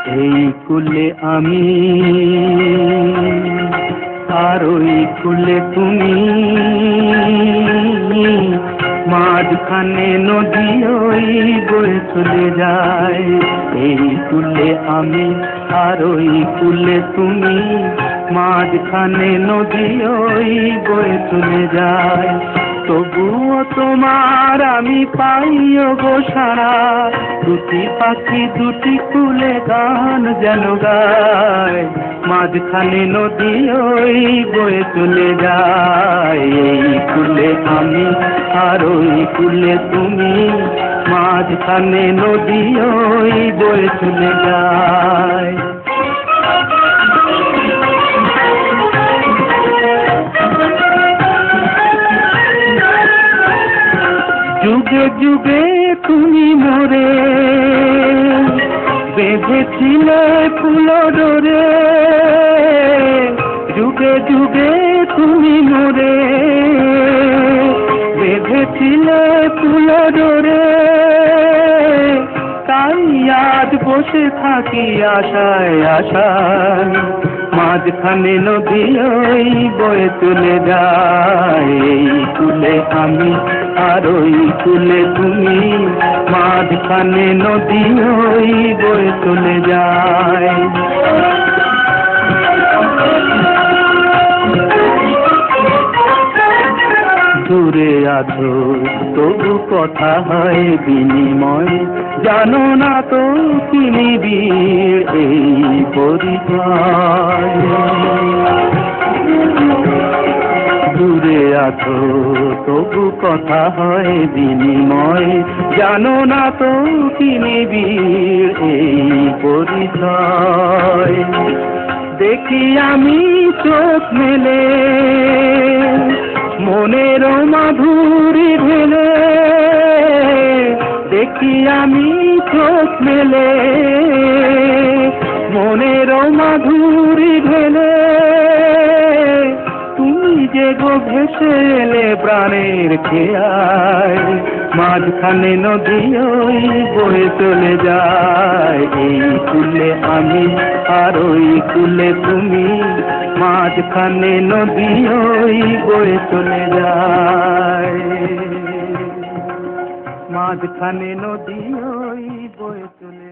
এই কুলে আমি আর ওই কুলে তুমি, মাঝখানে নদী ওই বয়ে চলে যায়। এই কুলে আমি আর ওই কুলে তুমি, মাঝখানে নদী ওই বয়ে চলে যায়। তবুও তোমার আমি পাইও গো সারা, দুটি পাখি দুটি কুলে গান যেন গায়। মাঝখানে নদী ওই বয়ে চলে যায়। এই কুলে আমি আর ওই কুলে তুমি, মাঝখানে নদী ওই বয়ে চলে যায়। যুগে যুগে তুমি মোরে বেঁধেছিলে ফুল ডোরে, যুগে যুগে তুমি মোরে বেঁধেছিলে ফুল ডোরে। তাই আজ বসে থাকি আশায় আশায়, মাঝখানে নদী ওই বয়ে চলে যায়। এই কুলে আমি আর ওই কুলে তুমি, মাঝখানে নদী ওই বয়ে চলে যায়। দূরে আছো তবু কথা হয় বিনিময়, জানো না তো কি নিবিড় এই পরিচয়। দূরে আছো তবু কথা হয় বিনিময়, জানো না তো কি নিবিড় এই পরিচয়। দেখি আমি চোখ মেলে মনের মাধুরী ঢেলে, দেখি আমি চোখ মেলে মনের মাধুরী ঢেলে। তুমি যে গো ভেসে এলে প্রাণের খেয়ায়, মাঝখানে নদী ওই বয়ে চলে যায়। এই কুলে আমি আর ওই কুলে তুমি, মাঝখানে নদী ওই বয়ে চলে যায়। মাঝখানে নদী ওই বয়ে চলে